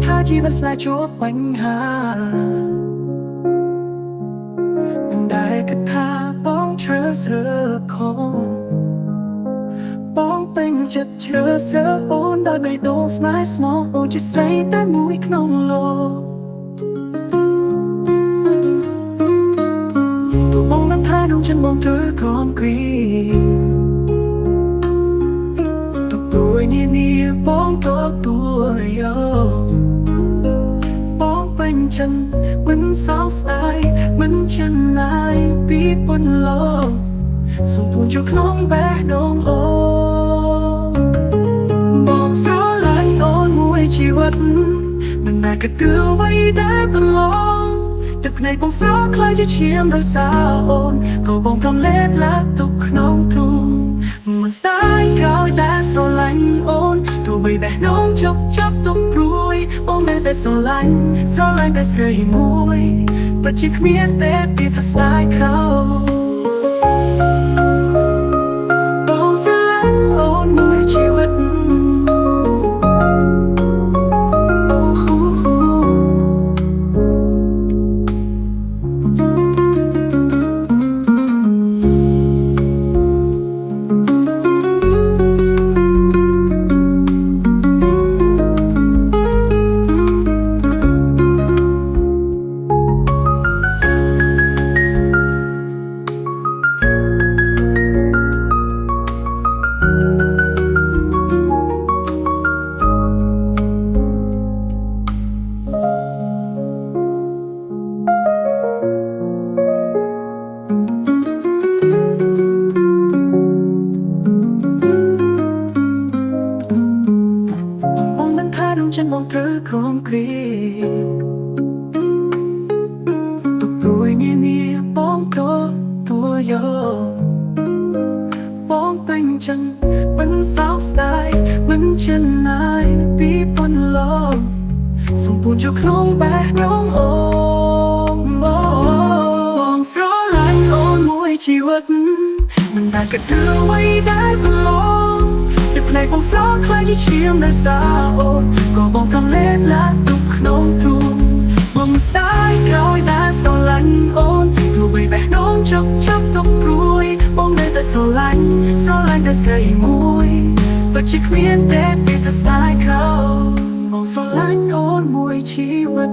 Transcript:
ថាជីវិតស្នេហ៍ជួបបញ្ហាមិនដែលគិតថាបងជ្រើសរើសខុសបងពេញចិត្តជ្រើសរើសអូនដោយបេះដូងស្នេហ៍ស្មោះអូនជាស្រីតែមួយក្នុងលោកទោះបងនឹងថាក្នុងចិត្តបងធ្វើខំគ្រីទុកព្រួយនានាបងទទួលយកបងពេញចិត្តមិនសោកស្ដាយមិនចិនណាយពីពន្លកសំពូនចូលក្នុងបេះដូងអូនបងស្រឡាញ់អូនមួយជីវិតមិនដែលគិតទៅអ្វីដែលកន្លងទឹកភ្នែកបងស្រស់ខ្លាយជាឈាមរសាអូនក៏បងព្រមលេបឡាទុកក្នុងទ្រូងមិនស្ដាយក្រោយដែលស្រឡាញ់អូនទោះបីបេះដូងជប់ចាប់ទុកព្រួយអូននៅតែស្រឡាញ់តែស្រីមួយពិតជាគ្មានទេពីថាស្ដាយក្រោយបងស្រឡាញ់អូនមួយជីវិតฉันมองเธอคงครีตุกตัวเงียนี่ป้องตัวยอป้องเป็นจังมันสาวสไตล์มันเช่นนายปีปนลมสมบูรณ์อยู่ครองแบกน้องโอ้มองสลายโอนมวยชีวิตมันได้กระเดือไว้ได้ตลอดแต่ในบองสาวใครที่เชี่ยมได้สาวก็บองทำเล็ดและตุกน้องทูบองสไตล์คอยได้สลันโอนดูใบแบกน้องจับตุกรวยบองได้แต่สลันแต่ใส่มวยปัจจิเวียนแต่ปีแต่สไตล์เขาบองสลันโอนมวยชีวิต